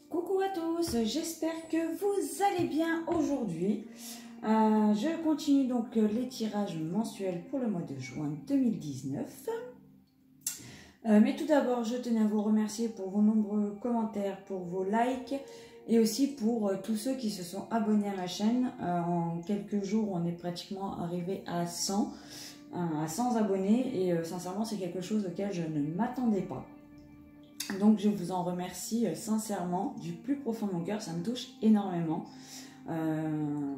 Coucou à tous, j'espère que vous allez bien aujourd'hui. Je continue donc les tirages mensuels pour le mois de juin 2019. Mais tout d'abord, je tenais à vous remercier pour vos nombreux commentaires, pour vos likes et aussi pour tous ceux qui se sont abonnés à ma chaîne. En quelques jours, on est pratiquement arrivé à 100 abonnés et sincèrement, c'est quelque chose auquel je ne m'attendais pas. Donc je vous en remercie sincèrement du plus profond de mon cœur, ça me touche énormément.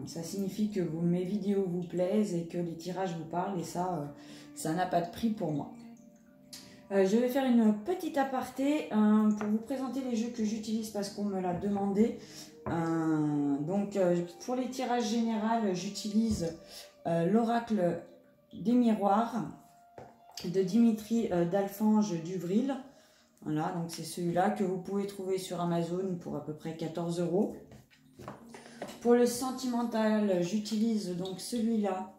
Ça signifie que mes vidéos vous plaisent et que les tirages vous parlent et ça n'a pas de prix pour moi. Je vais faire une petite aparté pour vous présenter les jeux que j'utilise parce qu'on me l'a demandé. Pour les tirages généraux, j'utilise l'oracle des miroirs de Dimitri d'Alfange d'Uvril. Voilà, donc c'est celui-là que vous pouvez trouver sur Amazon pour à peu près 14 €. Pour le sentimental, j'utilise donc celui-là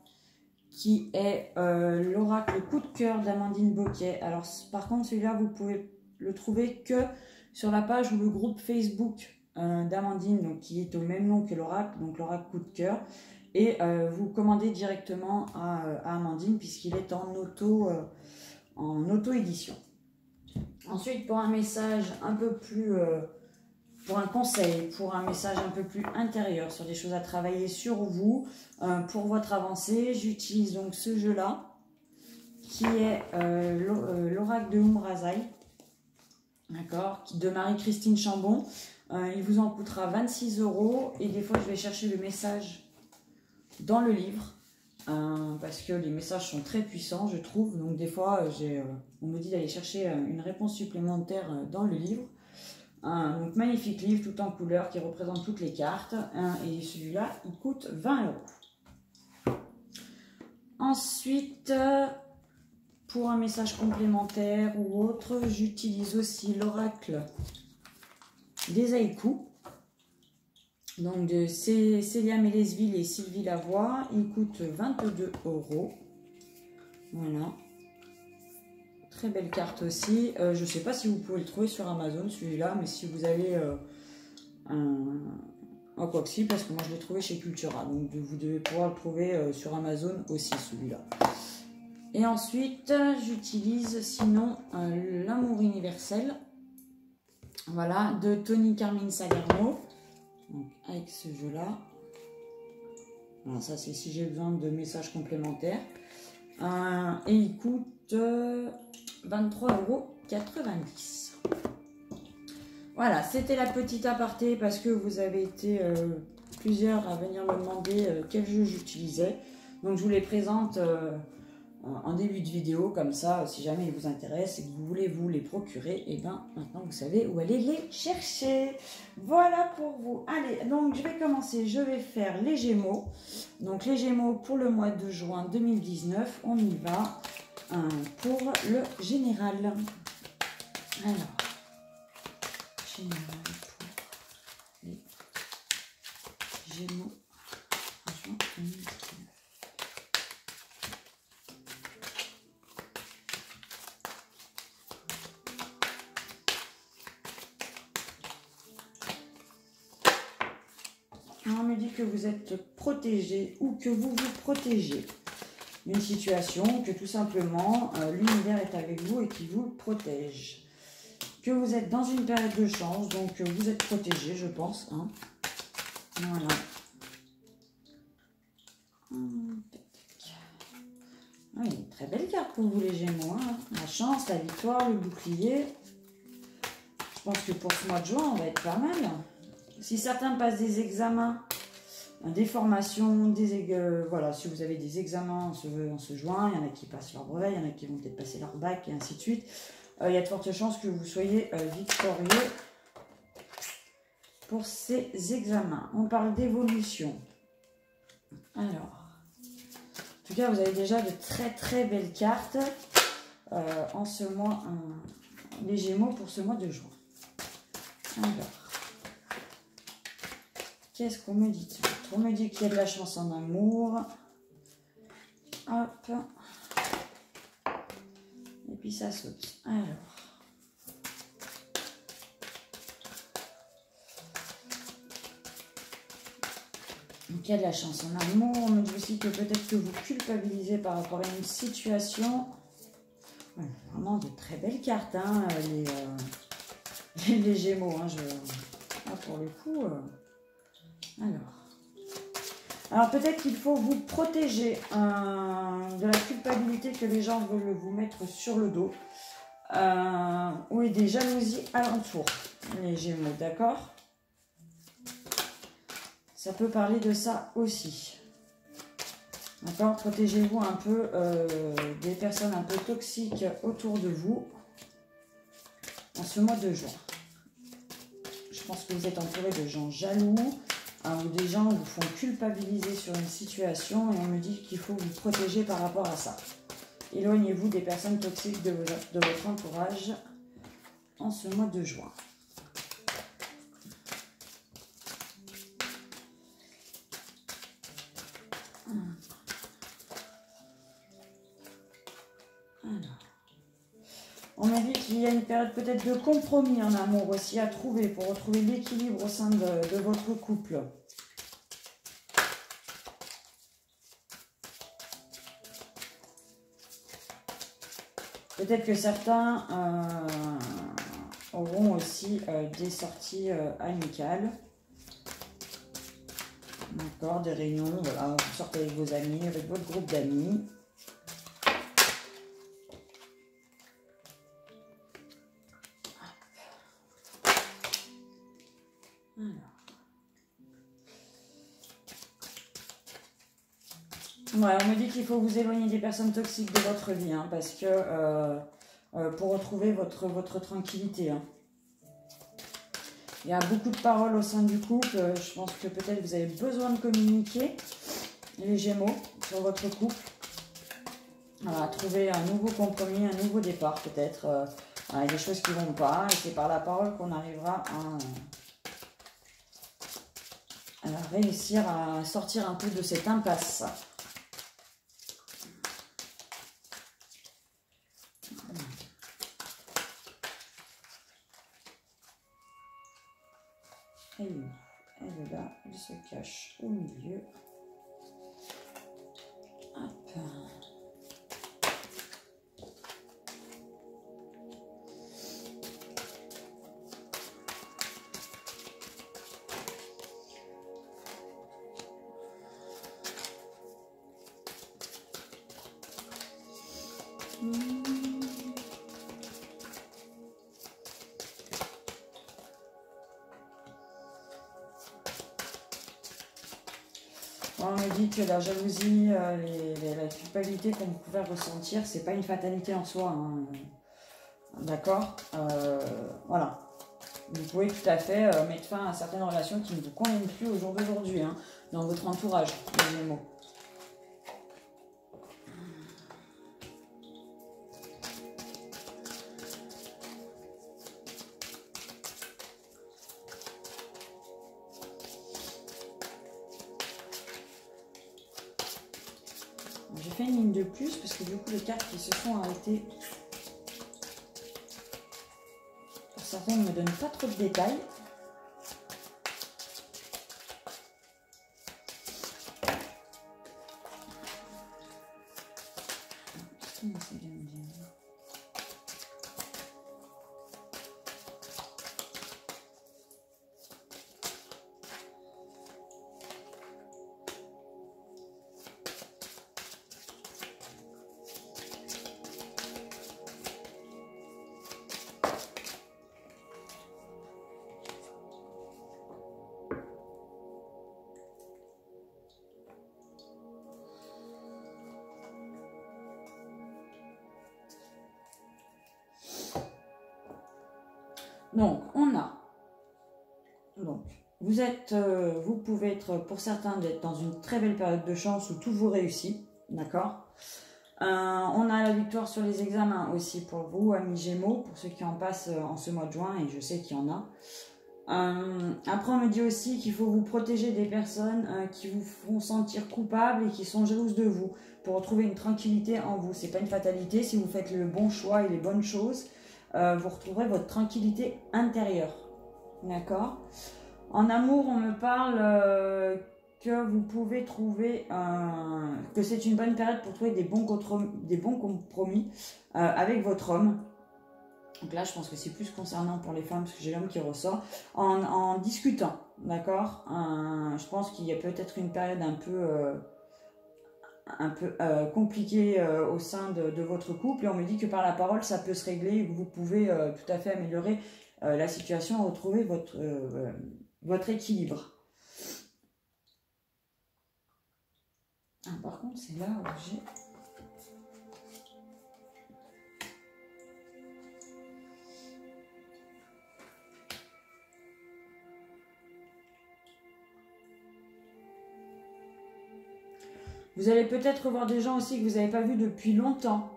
qui est l'oracle coup de cœur d'Amandine Boquet. Alors par contre celui-là vous pouvez le trouver que sur la page ou le groupe Facebook d'Amandine, donc qui est au même nom que l'oracle, donc l'oracle coup de cœur. Et vous commandez directement à Amandine puisqu'il est en auto-édition. Ensuite, pour un message un peu plus, pour un conseil, pour un message un peu plus intérieur sur des choses à travailler sur vous, pour votre avancée, j'utilise donc ce jeu-là, qui est l'oracle de Umrazai, d'accord, de Marie-Christine Chambon. Il vous en coûtera 26 € et des fois je vais chercher le message dans le livre. Parce que les messages sont très puissants, je trouve. Donc des fois, on me dit d'aller chercher une réponse supplémentaire dans le livre. Donc magnifique livre, tout en couleur, qui représente toutes les cartes. Et celui-là, il coûte 20 €. Ensuite, pour un message complémentaire ou autre, j'utilise aussi l'oracle des haïkus. Donc de Célia Mélesville et Sylvie Lavoie, il coûte 22 €. Voilà. Très belle carte aussi. Je ne sais pas si vous pouvez le trouver sur Amazon celui-là, mais si vous avez oh, quoi que si, parce que moi je l'ai trouvé chez Cultura. Donc vous devez pouvoir le trouver sur Amazon aussi celui-là. Et ensuite, j'utilise sinon L'amour universel. Voilà, de Tony Carmine Salerno. Donc, avec ce jeu-là. Voilà, ça c'est si j'ai besoin de messages complémentaires. Et il coûte 23,90 €. Voilà, c'était la petite aparté parce que vous avez été plusieurs à venir me demander quel jeu j'utilisais. Donc je vous les présente en début de vidéo, comme ça, si jamais ils vous intéressent et que vous voulez vous les procurer, et bien maintenant vous savez où aller les chercher. Voilà pour vous. Allez, donc je vais commencer, je vais faire les Gémeaux. Donc les Gémeaux pour le mois de juin 2019, on y va pour le général. Alors, général pour les Gémeaux en juin 2019. On me dit que vous êtes protégé ou que vous vous protégez d'une situation, que tout simplement l'univers est avec vous et qui vous protège. Que vous êtes dans une période de chance, donc vous êtes protégé, je pense. Hein. Voilà. Oui, très belle carte pour vous les Gémeaux. Hein. La chance, la victoire, le bouclier. Je pense que pour ce mois de juin, on va être pas mal. Si certains passent des examens, des formations, voilà, si vous avez des examens en ce juin, il y en a qui passent leur brevet, il y en a qui vont peut-être passer leur bac et ainsi de suite. Il y a de fortes chances que vous soyez victorieux pour ces examens. On parle d'évolution. Alors, en tout cas, vous avez déjà de très très belles cartes en ce mois, les Gémeaux pour ce mois de juin. Alors. Qu'est-ce qu'on me dit? On me dit qu'il y a de la chance en amour. Hop. Et puis ça saute. Alors. Donc il y a de la chance en amour. On me dit aussi que peut-être que vous culpabilisez par rapport à une situation. Ouais, vraiment de très belles cartes, hein, les Gémeaux. Hein, pour le coup. Alors peut-être qu'il faut vous protéger de la culpabilité que les gens veulent vous mettre sur le dos. Ou des jalousies alentour, les Gémeaux, d'accord? Ça peut parler de ça aussi. D'accord? Protégez-vous un peu des personnes un peu toxiques autour de vous en ce mois de juin. Je pense que vous êtes entouré de gens jaloux ou des gens vous font culpabiliser sur une situation et on me dit qu'il faut vous protéger par rapport à ça. Éloignez-vous des personnes toxiques de votre entourage en ce mois de juin. On m'a dit qu'il y a une période peut-être de compromis en amour aussi à trouver pour retrouver l'équilibre au sein de votre couple. Peut-être que certains auront aussi des sorties amicales. D'accord, des réunions, voilà, vous sortez avec vos amis, avec votre groupe d'amis. Ouais, on me dit qu'il faut vous éloigner des personnes toxiques de votre vie, hein, parce que pour retrouver votre tranquillité. Hein. Il y a beaucoup de paroles au sein du couple. Je pense que peut-être vous avez besoin de communiquer, les Gémeaux, sur votre couple. Voilà, trouver un nouveau compromis, un nouveau départ peut-être. Il y a des choses qui ne vont pas et c'est par la parole qu'on arrivera à réussir à sortir un peu de cette impasse. Elle est là, elle se cache au milieu. Hop. On me dit que la jalousie, la culpabilité qu'on pouvait ressentir, c'est pas une fatalité en soi. Hein. D'accord, voilà. Vous pouvez tout à fait mettre fin à certaines relations qui ne vous conviennent plus au jour d'aujourd'hui, hein, dans votre entourage, les Gémeaux. J'ai fait une ligne de plus parce que du coup les cartes qui se sont arrêtées, pour certains ne me donnent pas trop de détails. Donc, on a, donc, vous pouvez être, pour certains, d'être dans une très belle période de chance où tout vous réussit, d'accord. On a la victoire sur les examens aussi pour vous, amis Gémeaux, pour ceux qui en passent en ce mois de juin, et je sais qu'il y en a. Après, on me dit aussi qu'il faut vous protéger des personnes qui vous font sentir coupable et qui sont jalouses de vous, pour retrouver une tranquillité en vous. C'est pas une fatalité, si vous faites le bon choix et les bonnes choses, vous retrouverez votre tranquillité intérieure. D'accord. En amour, on me parle que vous pouvez trouver, que c'est une bonne période pour trouver des bons compromis avec votre homme. Donc là, je pense que c'est plus concernant pour les femmes, parce que j'ai l'homme qui ressort, en discutant, d'accord. Je pense qu'il y a peut-être une période un peu compliquée au sein de votre couple, et on me dit que par la parole, ça peut se régler, et que vous pouvez tout à fait améliorer la situation, retrouver votre équilibre. Ah, par contre, c'est là où j'ai... Vous allez peut-être revoir des gens aussi que vous n'avez pas vus depuis longtemps.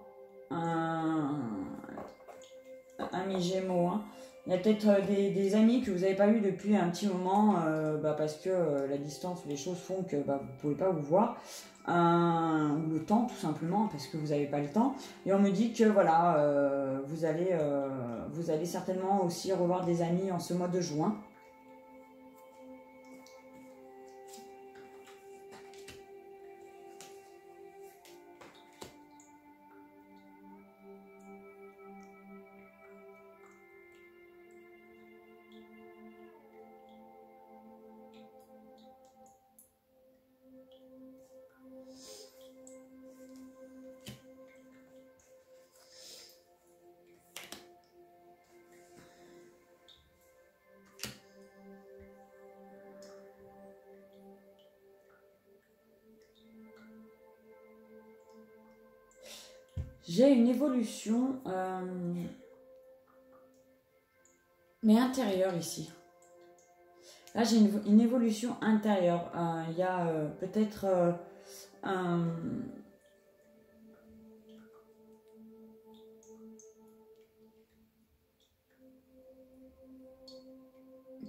Amis Gémeaux. Hein. Il y a peut-être des amis que vous n'avez pas vus depuis un petit moment parce que la distance ou les choses font que vous ne pouvez pas vous voir. Ou le temps tout simplement parce que vous n'avez pas le temps. Et on me dit que voilà, vous allez certainement aussi revoir des amis en ce mois de juin. J'ai une évolution, mais intérieure ici. Là, j'ai une évolution intérieure. Il y a peut-être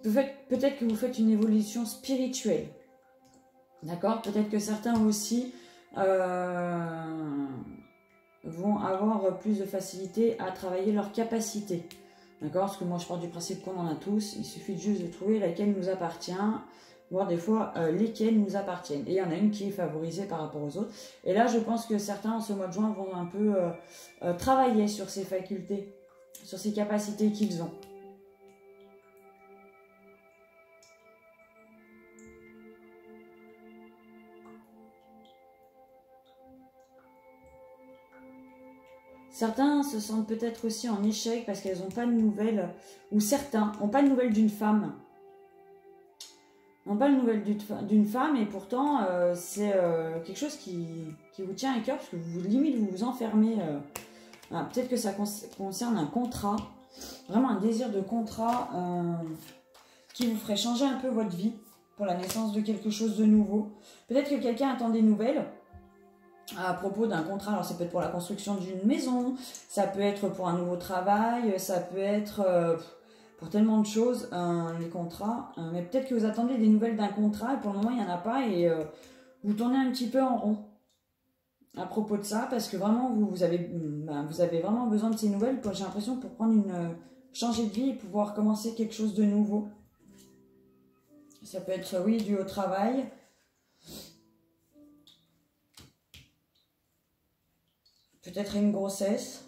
peut-être que vous faites une évolution spirituelle. D'accord? Peut-être que certains aussi vont avoir plus de facilité à travailler leurs capacités. D'accord? Parce que moi je pars du principe qu'on en a tous, il suffit juste de trouver laquelle nous appartient, voire des fois lesquelles nous appartiennent. Et il y en a une qui est favorisée par rapport aux autres. Et là je pense que certains en ce mois de juin vont un peu travailler sur ces facultés, sur ces capacités qu'ils ont. Certains se sentent peut-être aussi en échec parce qu'elles n'ont pas de nouvelles, ou certains n'ont pas de nouvelles d'une femme. N'ont pas de nouvelles d'une femme et pourtant c'est quelque chose qui vous tient à cœur parce que limite vous vous enfermez. Peut-être que ça concerne un contrat, vraiment un désir de contrat qui vous ferait changer un peu votre vie pour la naissance de quelque chose de nouveau. Peut-être que quelqu'un attend des nouvelles à propos d'un contrat, alors ça peut être pour la construction d'une maison, ça peut être pour un nouveau travail, ça peut être pour tellement de choses, les contrats, mais peut-être que vous attendez des nouvelles d'un contrat et pour le moment il n'y en a pas et vous tournez un petit peu en rond à propos de ça parce que vraiment vous avez vraiment besoin de ces nouvelles, j'ai l'impression pour prendre changer de vie et pouvoir commencer quelque chose de nouveau. Ça peut être oui dû au travail. Peut-être une grossesse.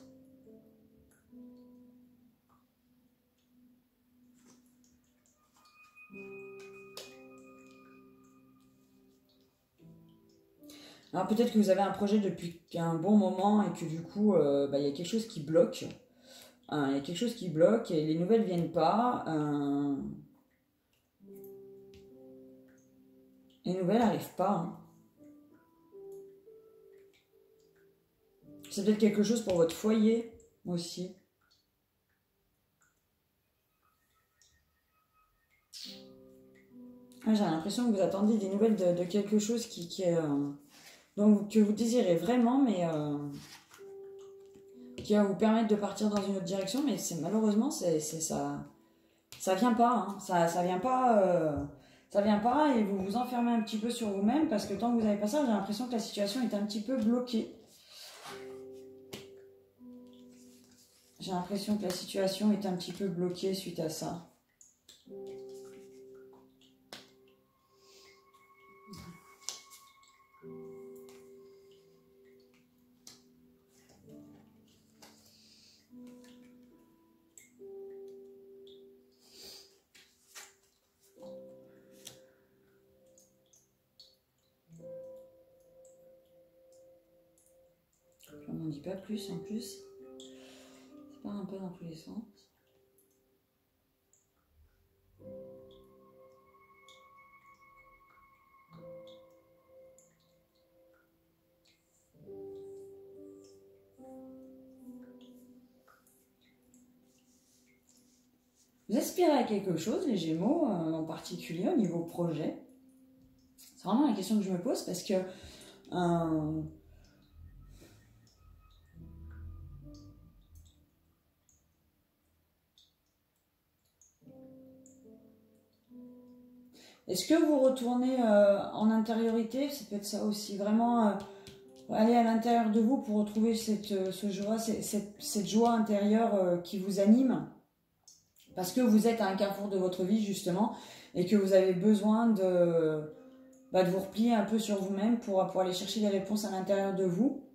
Alors peut-être que vous avez un projet depuis un bon moment et que du coup, il y a quelque chose qui bloque. Il y a quelque chose qui bloque et les nouvelles ne viennent pas. Les nouvelles n'arrivent pas. Hein. C'est peut-être quelque chose pour votre foyer aussi. J'ai l'impression que vous attendez des nouvelles de quelque chose donc, que vous désirez vraiment, mais qui va vous permettre de partir dans une autre direction. Mais malheureusement, ça vient pas. Hein. Ça vient pas. Ça vient pas et vous vous enfermez un petit peu sur vous-même parce que tant que vous n'avez pas ça, j'ai l'impression que la situation est un petit peu bloquée. J'ai l'impression que la situation est un petit peu bloquée suite à ça. dit pas plus en plus. Ça part un peu dans tous les sens. Vous aspirez à quelque chose, les Gémeaux, en particulier au niveau projet. C'est vraiment la question que je me pose parce que est-ce que vous retournez en intériorité? Ça peut être ça aussi, vraiment aller à l'intérieur de vous pour retrouver cette joie intérieure qui vous anime. Parce que vous êtes à un carrefour de votre vie, justement, et que vous avez besoin de vous replier un peu sur vous-même pour aller chercher des réponses à l'intérieur de vous.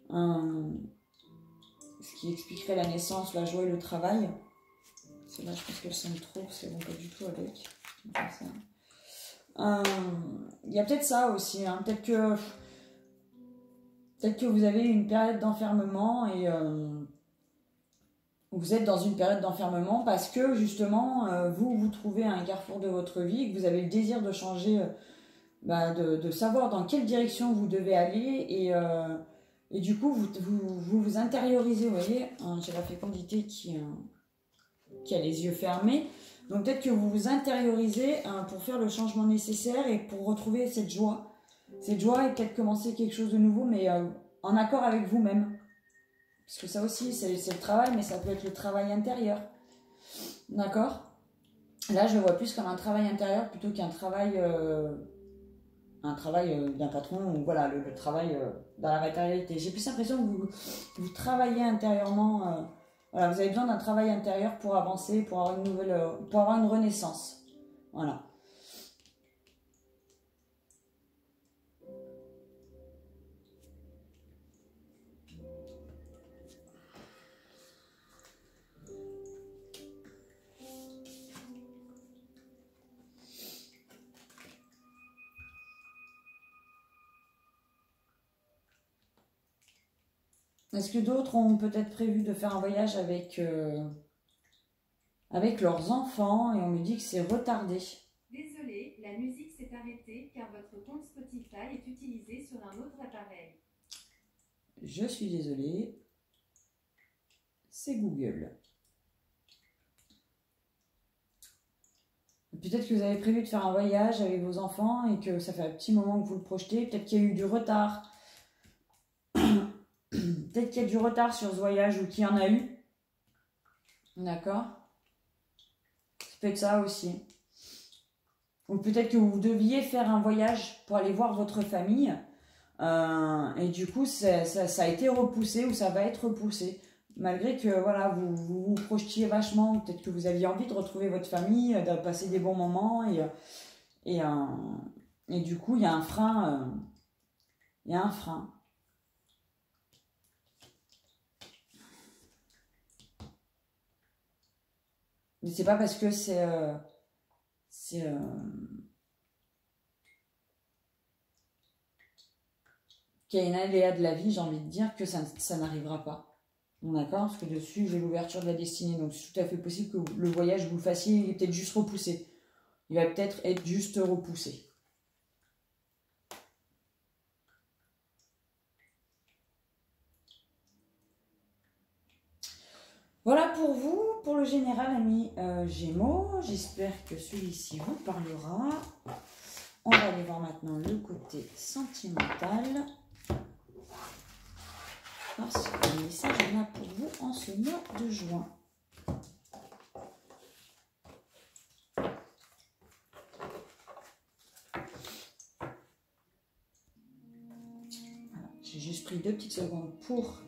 Ce qui expliquerait la naissance, la joie et le travail. Celles-là, je pense qu'elles sont trop, parce qu'elles vont pas du tout avec. Il y a peut-être ça aussi. Hein. Peut-être que vous avez une période d'enfermement et... vous êtes dans une période d'enfermement parce que justement vous vous trouvez à un carrefour de votre vie et que vous avez le désir de changer, de savoir dans quelle direction vous devez aller et du coup vous intériorisez. Vous voyez, j'ai la fécondité qui a les yeux fermés, donc peut-être que vous vous intériorisez pour faire le changement nécessaire et pour retrouver cette joie et peut-être commencer quelque chose de nouveau, mais en accord avec vous-même. Parce que ça aussi, c'est le travail, mais ça peut être le travail intérieur. D'accord? Là, je le vois plus comme un travail intérieur plutôt qu'un travail d'un patron, ou voilà, le travail dans la matérialité. J'ai plus l'impression que vous travaillez intérieurement. Voilà, vous avez besoin d'un travail intérieur pour avancer, pour avoir une renaissance. Voilà. Est-ce que d'autres ont peut-être prévu de faire un voyage avec leurs enfants et on me dit que c'est retardé? Désolé, la musique s'est arrêtée car votre compte Spotify est utilisé sur un autre appareil. Je suis désolée. C'est Google. Peut-être que vous avez prévu de faire un voyage avec vos enfants et que ça fait un petit moment que vous le projetez. Peut-être qu'il y a eu du retard. Peut-être qu'il y a du retard sur ce voyage ou qu'il y en a eu. D'accord? Ça peut être ça aussi. Ou peut-être que vous deviez faire un voyage pour aller voir votre famille. Et du coup, ça a été repoussé ou ça va être repoussé. Malgré que voilà, vous projetiez vachement. Peut-être que vous aviez envie de retrouver votre famille, de passer des bons moments. Et du coup, il y a un frein. Il y a un frein. Mais c'est pas parce que qu'il y a une aléa de la vie, j'ai envie de dire que ça n'arrivera pas. D'accord? Parce que dessus, j'ai l'ouverture de la destinée. Donc, c'est tout à fait possible que le voyage, vous le fassiez, il est peut-être juste repoussé. Il va peut-être être juste repoussé. Voilà pour vous, pour le général, amis Gémeaux. J'espère que celui-ci vous parlera. On va aller voir maintenant le côté sentimental. Parce que le message en a pour vous en ce mois de juin. J'ai juste pris 2 petites secondes pour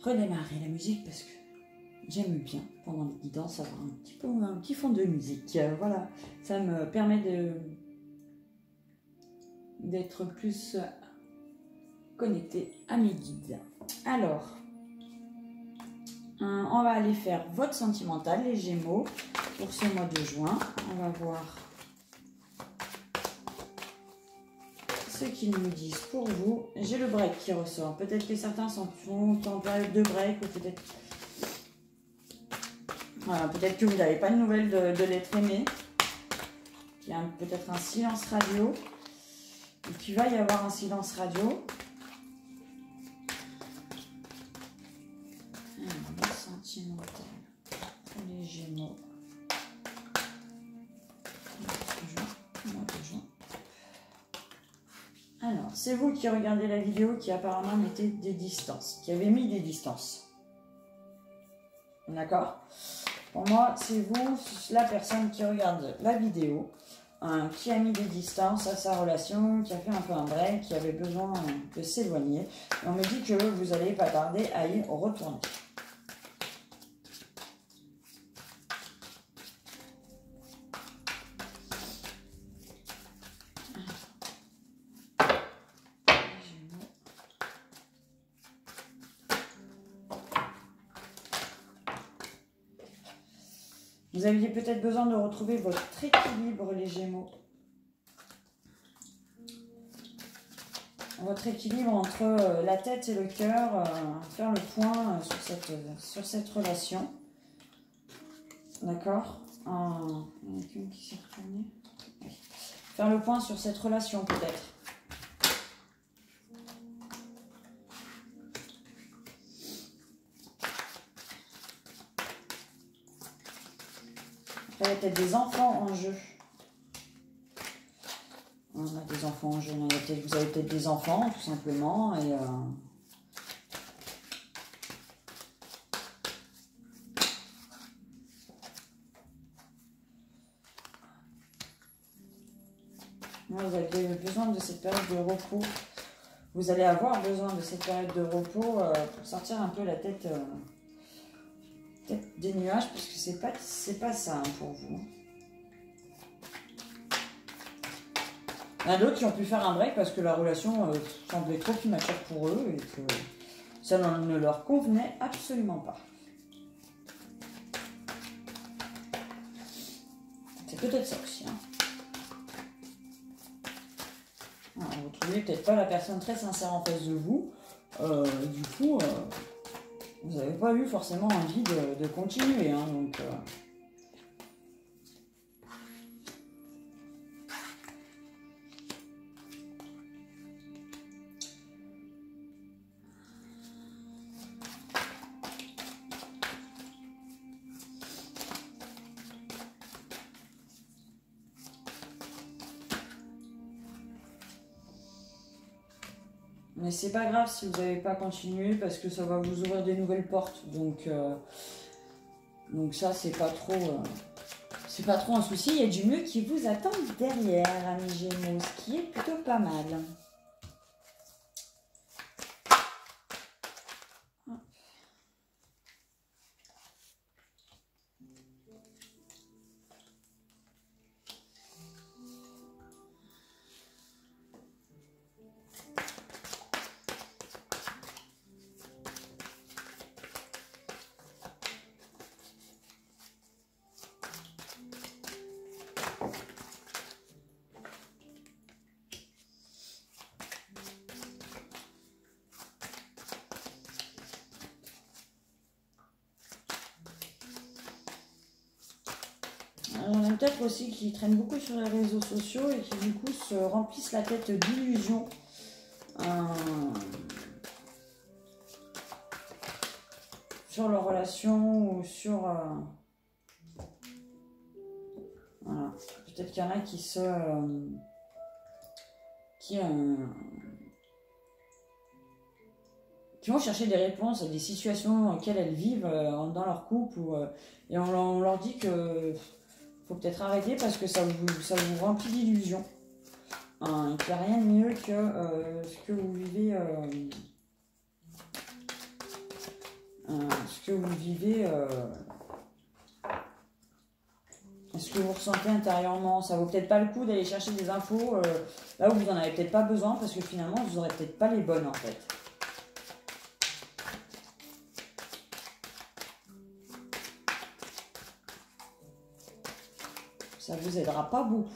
redémarrer la musique parce que j'aime bien pendant les guidances avoir un petit fond de musique. Voilà, ça me permet d'être plus connecté à mes guides. Alors, on va aller faire votre sentimental, les Gémeaux, pour ce mois de juin. On va voir ce qu'ils nous disent pour vous. J'ai le break qui ressort. Peut-être que certains sont en période de break ou peut-être... Voilà, peut-être que vous n'avez pas de nouvelles de l'être aimé. Il y a peut-être un silence radio. Et qu'il va y avoir un silence radio. Alors, le sentimental pour les Gémeaux. Mois de juin. Alors, c'est vous qui regardez la vidéo qui apparemment mettait des distances, qui avait mis des distances. D'accord? Pour moi, c'est vous, la personne qui regarde la vidéo, qui a mis des distances à sa relation, qui a fait un peu un break, qui avait besoin de s'éloigner. Et on me dit que vous n'allez pas tarder à y retourner. Vous aviez peut-être besoin de retrouver votre équilibre, les Gémeaux. Votre équilibre entre la tête et le cœur, faire le point sur cette relation. D'accord? Il y en a qu'une qui s'est retournée. Oui. Faire le point sur cette relation, peut-être. Après, il y a peut-être des enfants en jeu. On a des enfants en jeu. Vous avez peut-être des enfants, tout simplement. Et vous avez besoin de cette période de repos. Vous allez avoir besoin de cette période de repos pour sortir un peu la tête, des nuages, parce que c'est pas ça pour vous. Il y en a d'autres qui ont pu faire un break parce que la relation semblait trop immature pour eux et que ça ne leur convenait absolument pas. C'est peut-être ça aussi. Hein. Alors, vous trouvez peut-être pas la personne très sincère en face de vous. Du coup, vous n'avez pas eu forcément envie de continuer. Hein, donc... Mais c'est pas grave si vous n'avez pas continué parce que ça va vous ouvrir des nouvelles portes. Donc ça, c'est pas trop un souci. Il y a du mieux qui vous attend derrière, amis Gémeaux, ce qui est plutôt pas mal. On a peut-être aussi qui traînent beaucoup sur les réseaux sociaux et qui du coup se remplissent la tête d'illusions. Sur leur relation ou sur... voilà. Peut-être qu'il y en a qui qui vont chercher des réponses à des situations auxquelles elles vivent dans leur couple et on leur dit que faut peut-être arrêter parce que ça vous remplit d'illusions. Il n'y a rien de mieux que ce que vous vivez ce que vous ressentez intérieurement. Ça vaut peut-être pas le coup d'aller chercher des infos là où vous en avez peut-être pas besoin parce que finalement vous aurez peut-être pas les bonnes en fait. Ça vous aidera pas beaucoup.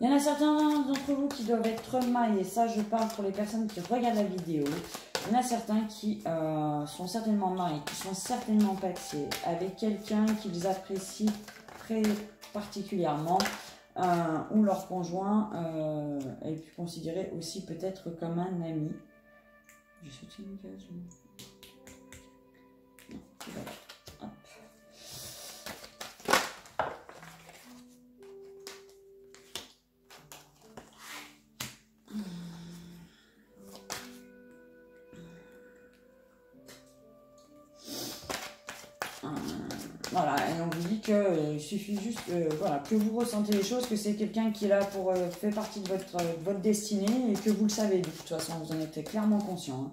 Il y en a certains d'entre vous qui doivent être mariés, ça je parle pour les personnes qui regardent la vidéo. Il y en a certains qui sont certainement mariés, qui sont certainement paxés avec quelqu'un qu'ils apprécient très particulièrement, ou leur conjoint est pu considérer aussi peut-être comme un ami. J'ai sauté une case ou... Non, voilà. Hop. Voilà, et on vous dit qu'il suffit juste voilà, que vous ressentez les choses, que c'est quelqu'un qui est là pour faire partie de votre destinée et que vous le savez de toute façon, vous en êtes clairement conscient. Hein.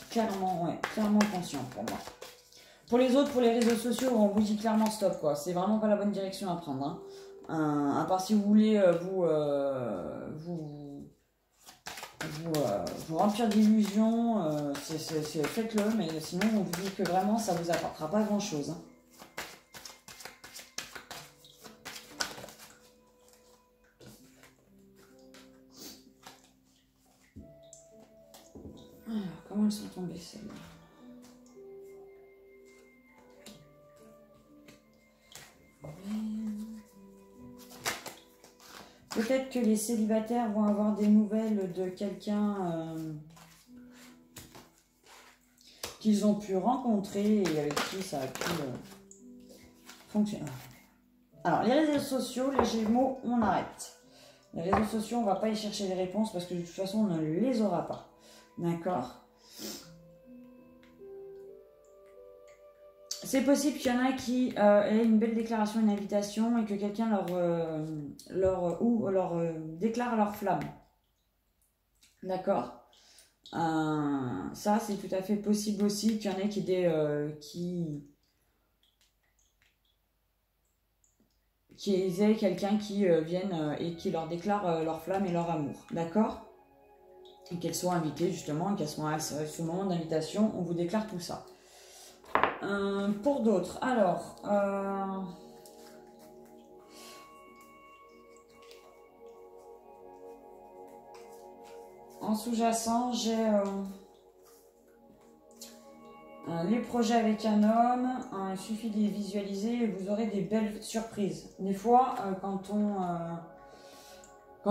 Clairement, ouais, clairement conscient pour moi. Pour les autres, pour les réseaux sociaux, on vous dit clairement stop, quoi. C'est vraiment pas la bonne direction à prendre. Hein. À part si vous voulez vous remplir d'illusions, faites-le, mais sinon on vous dit que vraiment ça vous apportera pas grand-chose. Hein. Alors, comment elles sont tombées celles-là? Peut-être que les célibataires vont avoir des nouvelles de quelqu'un qu'ils ont pu rencontrer et avec qui ça a pu fonctionner. Alors, les réseaux sociaux, les Gémeaux, on arrête. Les réseaux sociaux, on ne va pas y chercher les réponses parce que de toute façon, on ne les aura pas. D'accord? C'est possible qu'il y en a qui aient une belle déclaration, une invitation et que quelqu'un leur déclare leur flamme. D'accord? Ça, c'est tout à fait possible aussi qu'il y en ait qui aient quelqu'un qui vienne et qui leur déclare leur flamme et leur amour. D'accord? Et qu'elles soient invitées justement, et qu'elles soient à ce moment d'invitation, on vous déclare tout ça. Pour d'autres, alors, en sous-jacent, j'ai les projets avec un homme, il suffit de les visualiser et vous aurez des belles surprises. Des fois, quand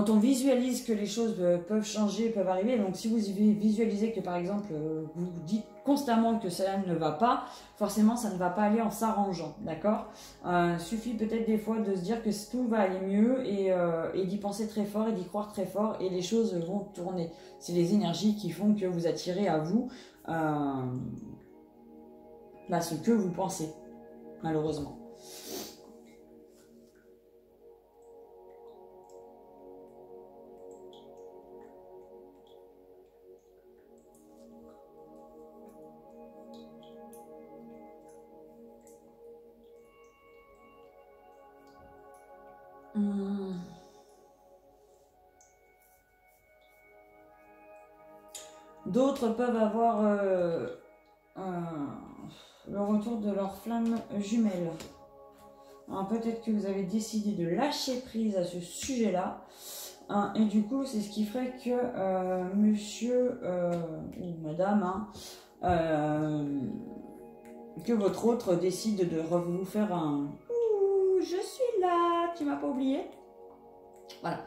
on visualise que les choses peuvent changer, peuvent arriver, donc si vous visualisez que par exemple, vous dites constamment que cela ne va pas, forcément ça ne va pas aller en s'arrangeant, d'accord? Suffit peut-être des fois de se dire que tout va aller mieux et d'y penser très fort et d'y croire très fort et les choses vont tourner. C'est les énergies qui font que vous attirez à vous ce que vous pensez, malheureusement. D'autres peuvent avoir le retour de leur flamme jumelle. Alors peut-être que vous avez décidé de lâcher prise à ce sujet-là. Et du coup, c'est ce qui ferait que monsieur ou madame, que votre autre décide de vous faire un « Ouh, je suis là, tu m'as pas oublié ?» Voilà.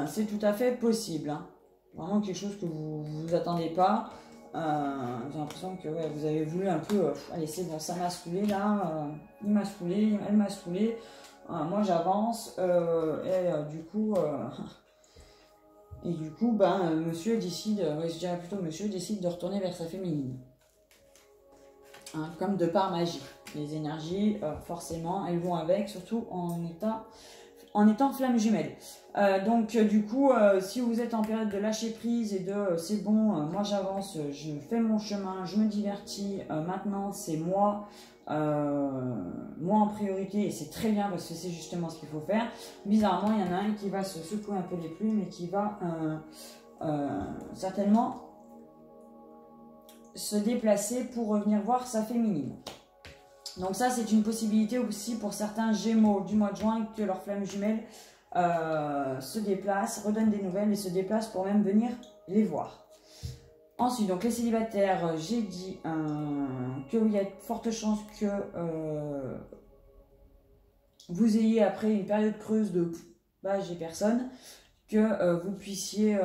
C'est tout à fait possible. Hein. Vraiment quelque chose que vous vous attendez pas. J'ai l'impression que ouais, vous avez voulu un peu allez c'est bon, ça m'a saoulé là, il m'a saoulé, elle m'a saoulé, moi j'avance et du coup monsieur décide, je dirais plutôt monsieur décide de retourner vers sa féminine, hein, comme de par magie. Les énergies forcément elles vont avec, surtout en étant flamme jumelle. Donc du coup, si vous êtes en période de lâcher prise et de c'est bon, moi j'avance, je fais mon chemin, je me divertis, maintenant c'est moi en priorité et c'est très bien parce que c'est justement ce qu'il faut faire. Bizarrement, il y en a un qui va se secouer un peu les plumes et qui va certainement se déplacer pour revenir voir sa féminine. Donc ça, c'est une possibilité aussi pour certains Gémeaux du mois de juin que leur flamme jumelle se déplace, redonne des nouvelles et se déplace pour même venir les voir. Ensuite, donc les célibataires, j'ai dit qu'il y a de fortes chances que vous ayez après une période creuse de bah, j'ai personne, que vous puissiez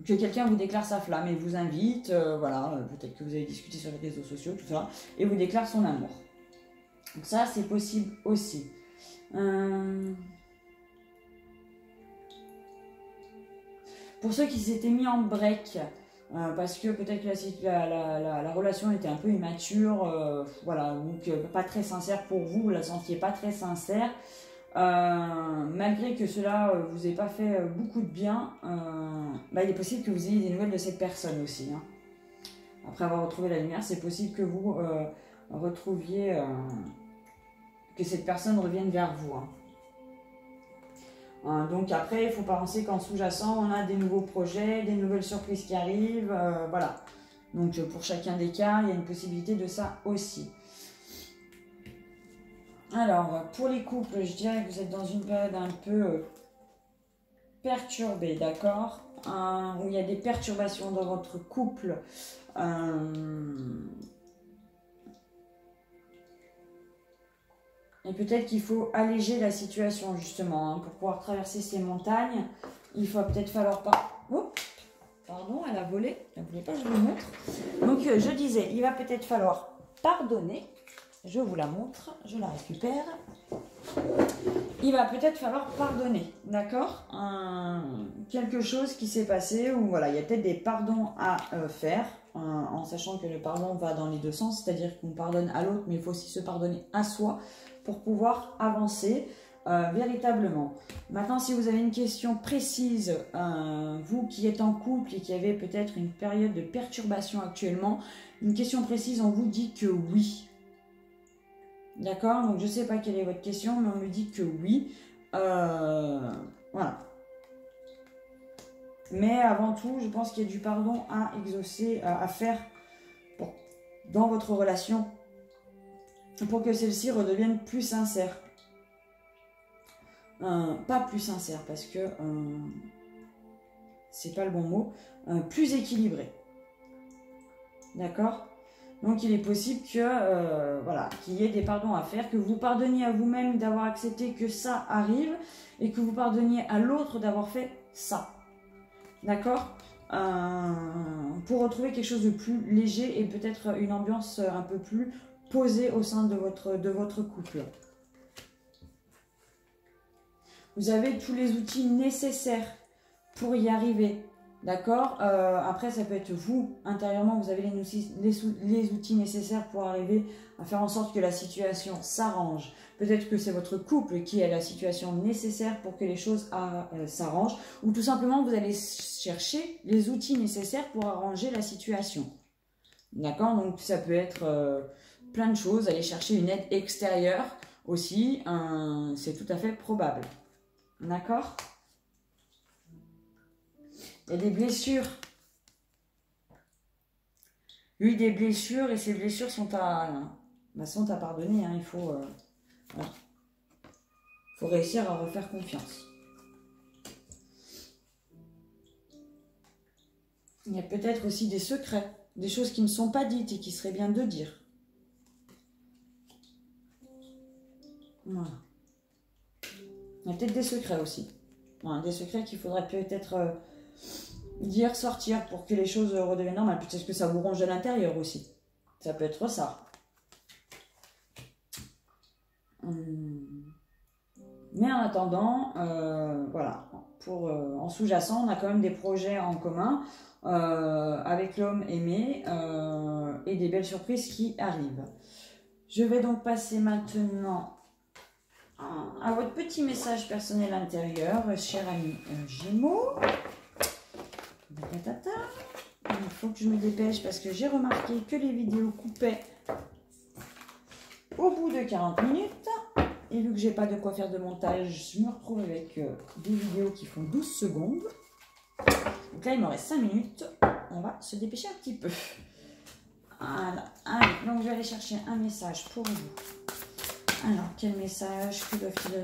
que quelqu'un vous déclare sa flamme et vous invite, voilà, peut-être que vous avez discuté sur les réseaux sociaux, tout ça, et vous déclare son amour. Donc ça, c'est possible aussi. Pour ceux qui s'étaient mis en break, parce que peut-être que la relation était un peu immature, voilà, donc pas très sincère pour vous, vous la sentiez pas très sincère, malgré que cela vous ait pas fait beaucoup de bien, bah, il est possible que vous ayez des nouvelles de cette personne aussi. Hein. Après avoir retrouvé la lumière, c'est possible que vous retrouviez, que cette personne revienne vers vous. Hein. Donc après, il ne faut pas penser qu'en sous-jacent, on a des nouveaux projets, des nouvelles surprises qui arrivent, voilà. Donc pour chacun des cas, il y a une possibilité de ça aussi. Alors, pour les couples, je dirais que vous êtes dans une période un peu perturbée, d'accord, où il y a des perturbations dans votre couple. Et peut-être qu'il faut alléger la situation, justement, hein, pour pouvoir traverser ces montagnes. Il va peut-être falloir pas... Oh, pardon, elle a volé. Elle ne voulait pas que je vous montre. Donc, je disais, il va peut-être falloir pardonner. Je vous la montre, je la récupère. Il va peut-être falloir pardonner, d'accord, quelque chose qui s'est passé, ou voilà, il y a peut-être des pardons à faire, en sachant que le pardon va dans les deux sens, c'est-à-dire qu'on pardonne à l'autre, mais il faut aussi se pardonner à soi pour pouvoir avancer véritablement. Maintenant, si vous avez une question précise, vous qui êtes en couple et qui avez peut-être une période de perturbation actuellement, une question précise, on vous dit que oui. D'accord, donc je ne sais pas quelle est votre question, mais on me dit que oui. Voilà. Mais avant tout, je pense qu'il y a du pardon à exaucer, à faire dans votre relation pour que celle-ci redevienne plus sincère. Pas plus sincère, parce que c'est pas le bon mot. Plus équilibrée. D'accord ? Donc, il est possible que, voilà, qu'il y ait des pardons à faire, que vous pardonniez à vous-même d'avoir accepté que ça arrive et que vous pardonniez à l'autre d'avoir fait ça. D'accord ? Pour retrouver quelque chose de plus léger et peut-être une ambiance un peu plus posée au sein de votre couple. Vous avez tous les outils nécessaires pour y arriver. D'accord, après, ça peut être vous, intérieurement, vous avez les outils nécessaires pour arriver à faire en sorte que la situation s'arrange. Peut-être que c'est votre couple qui a la situation nécessaire pour que les choses s'arrangent. Ou tout simplement, vous allez chercher les outils nécessaires pour arranger la situation. D'accord, donc ça peut être plein de choses. Aller chercher une aide extérieure aussi, c'est tout à fait probable. D'accord ? Il y a des blessures. Oui, des blessures, et ces blessures sont à pardonner. Hein. Il faut réussir à refaire confiance. Il y a peut-être aussi des secrets, des choses qui ne sont pas dites et qui seraient bien de dire. Voilà. Il y a peut-être des secrets aussi. Voilà, des secrets qu'il faudrait peut-être... dire, sortir pour que les choses redeviennent normales. Peut-être que ça vous ronge de l'intérieur aussi. Ça peut être ça. Mais en attendant, voilà, en sous-jacent, on a quand même des projets en commun avec l'homme aimé et des belles surprises qui arrivent. Je vais donc passer maintenant à votre petit message personnel intérieur, cher ami Gémeaux. Il faut que je me dépêche parce que j'ai remarqué que les vidéos coupaient au bout de 40 minutes. Et vu que j'ai pas de quoi faire de montage, je me retrouve avec des vidéos qui font 12 secondes. Donc là, il me reste 5 minutes. On va se dépêcher un petit peu. Voilà. Allez, donc je vais aller chercher un message pour vous. Alors, quel message, que doivent-ils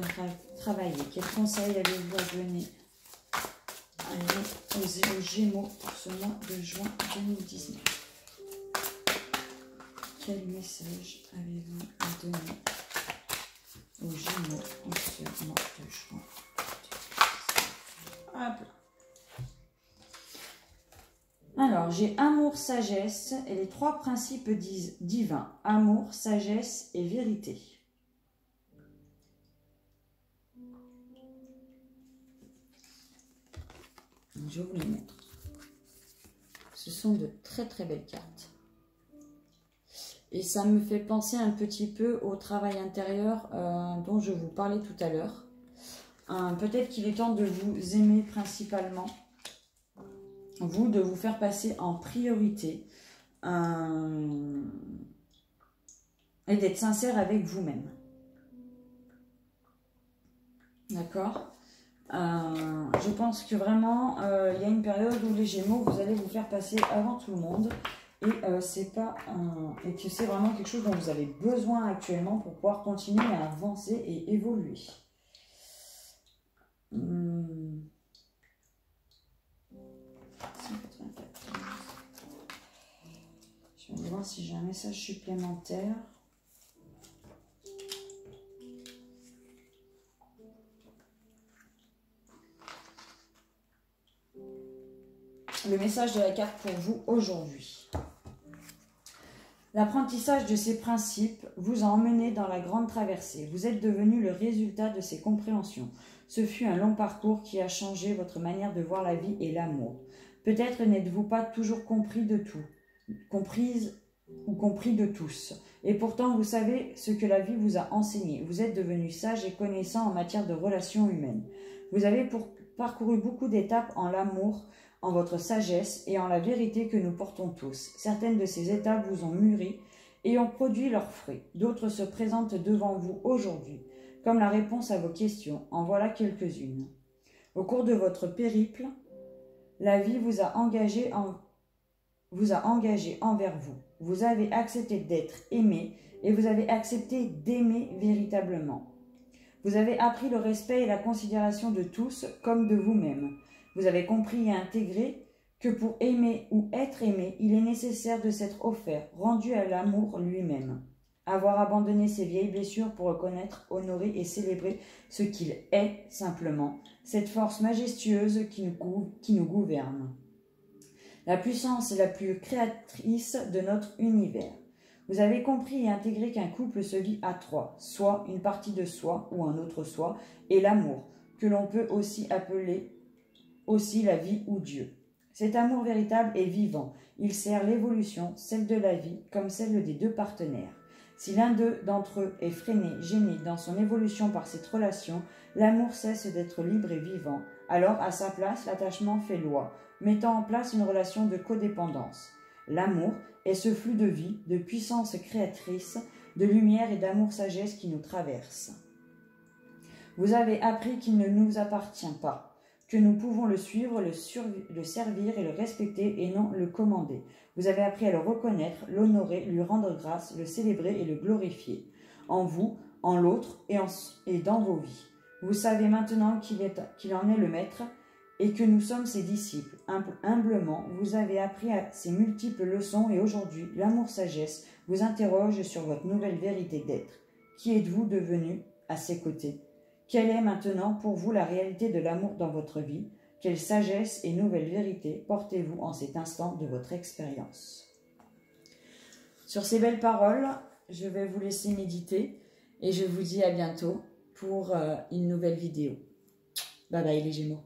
travailler? Quel conseil avez-vous à donner aux Gémeaux pour ce mois de juin 2019? Quel message avez-vous à donner aux Gémeaux pour ce mois de juin? Hop là. Alors, j'ai amour, sagesse et les 3 principes divins. Amour, sagesse et vérité. Je vais vous les mettre. Ce sont de très très belles cartes. Et ça me fait penser un petit peu au travail intérieur dont je vous parlais tout à l'heure. Peut-être qu'il est temps de vous aimer principalement. Vous, de vous faire passer en priorité. Et d'être sincère avec vous-même. D'accord ? Je pense que vraiment, il y a une période où les Gémeaux, vous allez vous faire passer avant tout le monde. Et et que c'est vraiment quelque chose dont vous avez besoin actuellement pour pouvoir continuer à avancer et évoluer. Je vais voir si j'ai un message supplémentaire. Le message de la carte pour vous aujourd'hui. L'apprentissage de ces principes vous a emmené dans la grande traversée. Vous êtes devenu le résultat de ces compréhensions. Ce fut un long parcours qui a changé votre manière de voir la vie et l'amour. Peut-être n'êtes-vous pas toujours compris de tout, comprise ou compris de tous. Et pourtant, vous savez ce que la vie vous a enseigné. Vous êtes devenu sage et connaissant en matière de relations humaines. Vous avez parcouru beaucoup d'étapes en l'amour, en votre sagesse et en la vérité que nous portons tous. Certaines de ces étapes vous ont mûri et ont produit leurs fruits. D'autres se présentent devant vous aujourd'hui, comme la réponse à vos questions. En voilà quelques-unes. Au cours de votre périple, la vie vous a engagé envers vous. Vous avez accepté d'être aimé et vous avez accepté d'aimer véritablement. Vous avez appris le respect et la considération de tous comme de vous-même. Vous avez compris et intégré que pour aimer ou être aimé, il est nécessaire de s'être offert, rendu à l'amour lui-même. Avoir abandonné ses vieilles blessures pour reconnaître, honorer et célébrer ce qu'il est simplement, cette force majestueuse qui nous gouverne. La puissance la plus créatrice de notre univers. Vous avez compris et intégré qu'un couple se vit à 3, soit une partie de soi ou un autre soi, et l'amour, que l'on peut aussi appeler aussi la vie ou Dieu. Cet amour véritable est vivant. Il sert l'évolution, celle de la vie, comme celle des 2 partenaires. Si l'un d'entre eux est freiné, gêné dans son évolution par cette relation, l'amour cesse d'être libre et vivant. Alors, à sa place, l'attachement fait loi, mettant en place une relation de codépendance. L'amour est ce flux de vie, de puissance créatrice, de lumière et d'amour-sagesse qui nous traverse. Vous avez appris qu'il ne nous appartient pas, que nous pouvons le suivre, le servir et le respecter et non le commander. Vous avez appris à le reconnaître, l'honorer, lui rendre grâce, le célébrer et le glorifier. En vous, en l'autre et dans vos vies. Vous savez maintenant qu'il en est le maître et que nous sommes ses disciples. Humblement, vous avez appris à ces multiples leçons et aujourd'hui, l'amour-sagesse vous interroge sur votre nouvelle vérité d'être. Qui êtes-vous devenu à ses côtés ? Quelle est maintenant pour vous la réalité de l'amour dans votre vie? Quelle sagesse et nouvelle vérité portez-vous en cet instant de votre expérience? Sur ces belles paroles, je vais vous laisser méditer et je vous dis à bientôt pour une nouvelle vidéo. Bye bye les Gémeaux.